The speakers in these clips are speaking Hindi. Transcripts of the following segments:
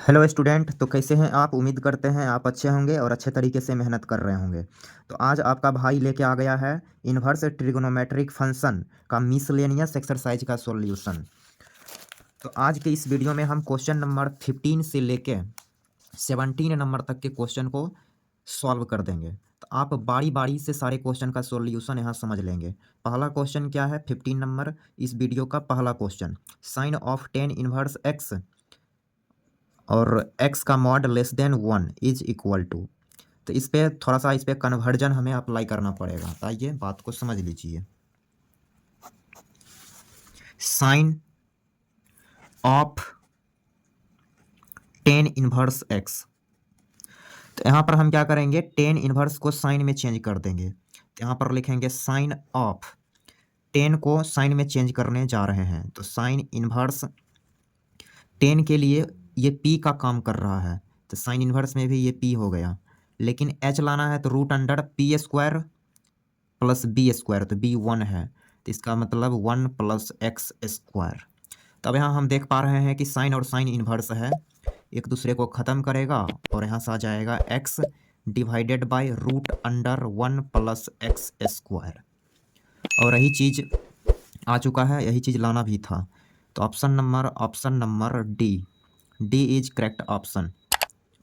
Hello student. तो कैसे हैं आप? उम्मीद करते हैं आप अच्छे होंगे और अच्छे तरीके से मेहनत कर रहे होंगे। तो आज आपका भाई लेके आ गया है इन्वर्स ट्रिग्नोमेट्रिक फंक्शन का मिसलेनियस एक्सरसाइज का सॉल्यूशन। तो आज के इस वीडियो में हम क्वेश्चन नंबर 15 से लेके 17 नंबर तक के क्वेश्चन को सॉल्व कर देंगे। तो आप बारी बारी से सारे क्वेश्चन का सॉल्यूशन यहाँ समझ लेंगे। पहला क्वेश्चन क्या है? 15 नंबर इस वीडियो का पहला question, sine of tan inverse x और x का mod less than 1 is equal to. तो इस पे थोड़ा सा इस पे कन्वर्जन हमें अप्लाई करना पड़ेगा। तो आइए बात को समझ लीजिए। Sine of tan inverse x, तो यहाँ पर हम क्या करेंगे? टेन इनवर्स को साइन में चेंज कर देंगे। तो यहाँ पर लिखेंगे साइन ऑफ टेन को साइन में चेंज करने जा रहे हैं। तो साइन इनवर्स टेन के लिए ये p का काम कर रहा है, तो साइन इनवर्स में भी ये p हो गया। लेकिन h लाना है तो root under p square plus b square, तो बी 1 है, तो इसका मतलब 1 प्लस एक्स स्क्वायर। तब यहाँ हम देख पा रहे हैं कि साइन और साइन इन्वर्स है, एक दूसरे को ख़त्म करेगा और यहाँ से आ जाएगा x divided by root under 1 plus x square. और यही चीज़ आ चुका है, यही चीज़ लाना भी था। तो option number D is correct option.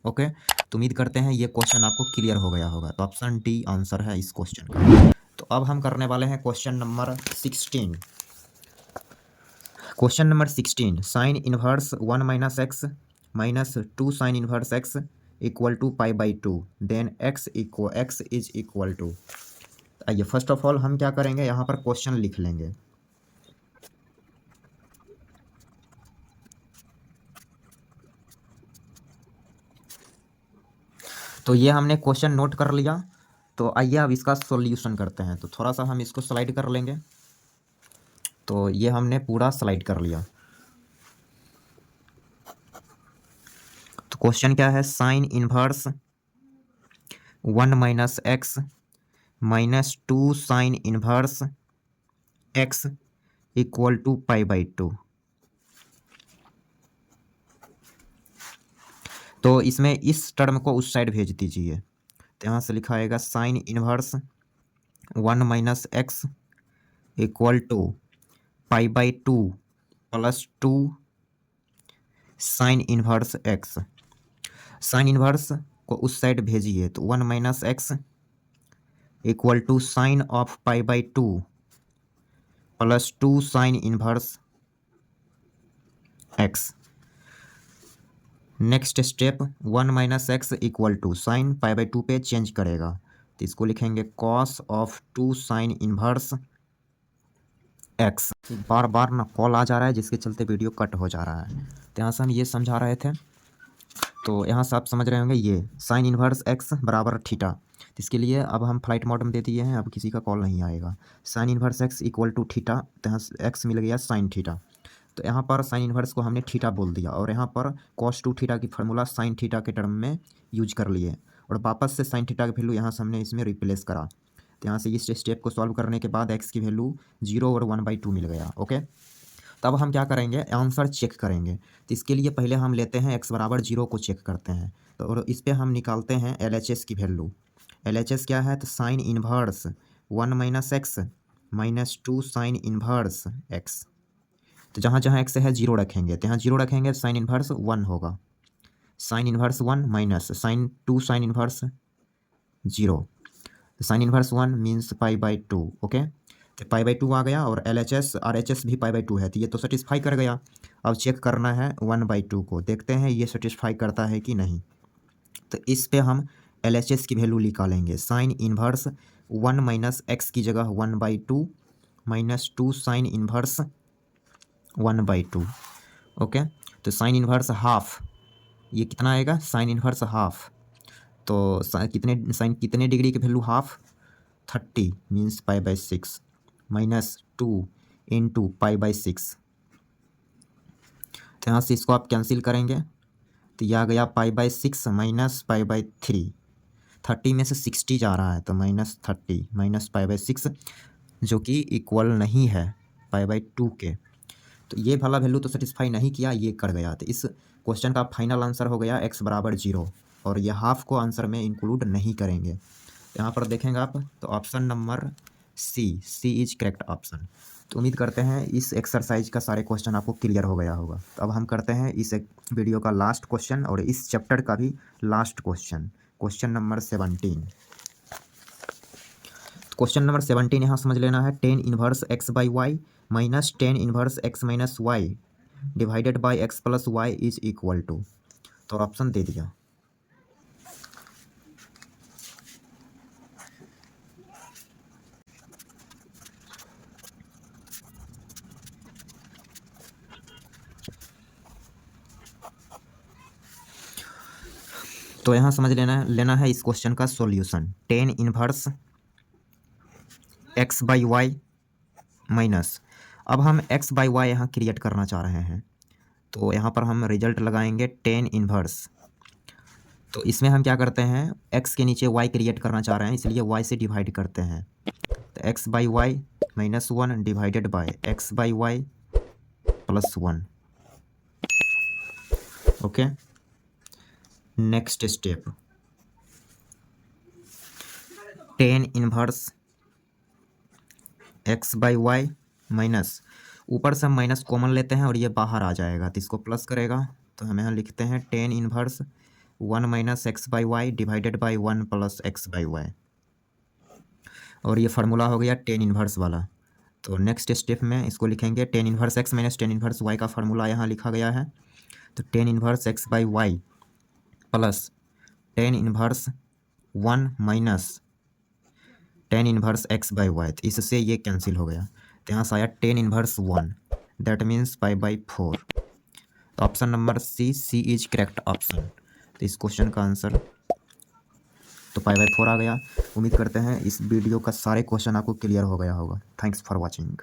Okay, तो उम्मीद करते हैं ये क्वेश्चन आपको क्लियर हो गया होगा। तो ऑप्शन डी आंसर है इस क्वेश्चन का। तो अब हम करने वाले हैं question number 16। Question number 16, sine inverse 1 minus x minus 2 sine inverse x equal to pi by 2, then x is equal to. आइए फर्स्ट ऑफ ऑल हम क्या करेंगे, यहाँ पर क्वेश्चन लिख लेंगे। तो ये हमने क्वेश्चन नोट कर लिया। तो आइए अब इसका सॉल्यूशन करते हैं। तो थोड़ा सा हम इसको स्लाइड कर लेंगे। तो ये हमने पूरा स्लाइड कर लिया। तो क्वेश्चन क्या है? Sine inverse 1 minus x minus 2 sine inverse x equal to pi by 2। तो इसमें इस टर्म को उस साइड भेज दीजिए। तो यहाँ से लिखा आएगा sine inverse 1 minus x equal to pi by 2 plus 2 sine inverse x. Sine inverse को उस साइड भेजिए, तो 1 minus x equal to sine of pi by 2 plus 2 sine inverse x. Next step 1 minus x equal to sine pi by 2 पे चेंज करेगा, तो इसको लिखेंगे cos of 2 sine inverse x. बार बार ना कॉल आ जा रहा है जिसके चलते वीडियो कट हो जा रहा है। तो यहाँ से हम ये समझा रहे थे, तो यहाँ से आप समझ रहे होंगे ये साइन इनवर्स एक्स बराबर थीटा। तो इसके लिए अब हम फ्लाइट मोड में दे दिए हैं, अब किसी का कॉल नहीं आएगा। Sine inverse x equal to theta, तो यहाँ एक्स मिल गया साइन थीटा। तो यहाँ पर साइन इनवर्स को हमने थीटा बोल दिया और यहाँ पर कॉस 2 थीटा की फार्मूला साइन थीटा के टर्म में यूज कर लिए और वापस से साइन थीटा की वैल्यू यहाँ से हमने इसमें रिप्लेस करा। तो यहाँ से इस स्टेप को सॉल्व करने के बाद एक्स की वैल्यू 0 और 1/2 मिल गया। ओके, तब हम क्या करेंगे? आंसर चेक करेंगे। तो इसके लिए पहले हम लेते हैं एक्स बराबर 0 को चेक करते हैं। तो और इस पर हम निकालते हैं LHS की वैल्यू। LHS क्या है? तो sine inverse 1 minus x minus 2 sine inverse x. तो जहाँ जहाँ एक्स है 0 रखेंगे, तो यहाँ 0 रखेंगे साइन इनवर्स 1 होगा। Sine inverse 1 minus sine 2 sine inverse 0, तो sine inverse 1 means pi by 2। Okay, तो पाई बाई 2 आ गया और LHS RHS भी पाई बाई 2 है, तो ये तो सेटिस्फाई कर गया। अब चेक करना है 1/2 को, देखते हैं ये सेटिस्फाई करता है कि नहीं। तो इस पे हम LHS की वैल्यू निकालेंगे। साइन इनवर्स 1 माइनस एक्स की जगह 1/2 माइनस 2 साइन इनवर्स 1/2। ओके, तो साइन इनवर्स हाफ, ये कितना आएगा? Sine inverse half. तो साइन कितने डिग्री की value? Half 30 means pi by 6 minus 2 into pi by 6। तो यहाँ से इसको आप कैंसिल करेंगे, तो यह आ गया pi by 6 minus pi by 3। 30 में से 60 जा रहा है, तो माइनस 30 माइनस पाई बाई 6 जो कि इक्वल नहीं है पाई बाई 2 के। तो ये वाला वैल्यू तो सेटिस्फाई नहीं किया, ये कर गया। तो इस क्वेश्चन का फाइनल आंसर हो गया x बराबर 0 और ये हाफ को आंसर में इंक्लूड नहीं करेंगे। यहाँ पर देखेंगे आप तो option number C is correct option. तो उम्मीद करते हैं इस एक्सरसाइज का सारे क्वेश्चन आपको क्लियर हो गया होगा। तो अब हम करते हैं इस वीडियो का लास्ट क्वेश्चन और इस चैप्टर का भी last question, question number 17। Question number 17 यहाँ समझ लेना है, tan inverse x by y minus tan inverse x minus y divided by x plus y is equal to. तो ऑप्शन दे दिया। तो यहाँ समझ लेना है इस क्वेश्चन का solution, tan inverse x by y minus, अब हम एक्स बाई वाई यहाँ क्रिएट करना चाह रहे हैं। तो यहाँ पर हम रिजल्ट लगाएंगे टेन इनवर्स। तो इसमें हम क्या करते हैं, एक्स के नीचे वाई क्रिएट करना चाह रहे हैं इसलिए वाई से डिवाइड करते हैं। तो x by y minus 1 divided by x by y plus 1। Okay, next step, tan inverse x by y minus, ऊपर से हम माइनस कॉमन लेते हैं और ये बाहर आ जाएगा तो इसको प्लस करेगा। तो हम यहाँ लिखते हैं tan inverse 1 minus x by y divided by 1 plus x by y, और ये फार्मूला हो गया टेन इनवर्स वाला। तो नेक्स्ट स्टेप में इसको लिखेंगे tan inverse x minus tan inverse y का फार्मूला यहाँ लिखा गया है। तो tan inverse x by y plus tan inverse 1 minus tan inverse x by y, तो इससे ये कैंसिल हो गया। तो यहाँ से आया tan inverse 1, that means pi by 4। तो option number C is correct option. तो इस क्वेश्चन का आंसर तो पाई बाई 4 आ गया। उम्मीद करते हैं इस वीडियो का सारे क्वेश्चन आपको क्लियर हो गया होगा। Thanks for watching.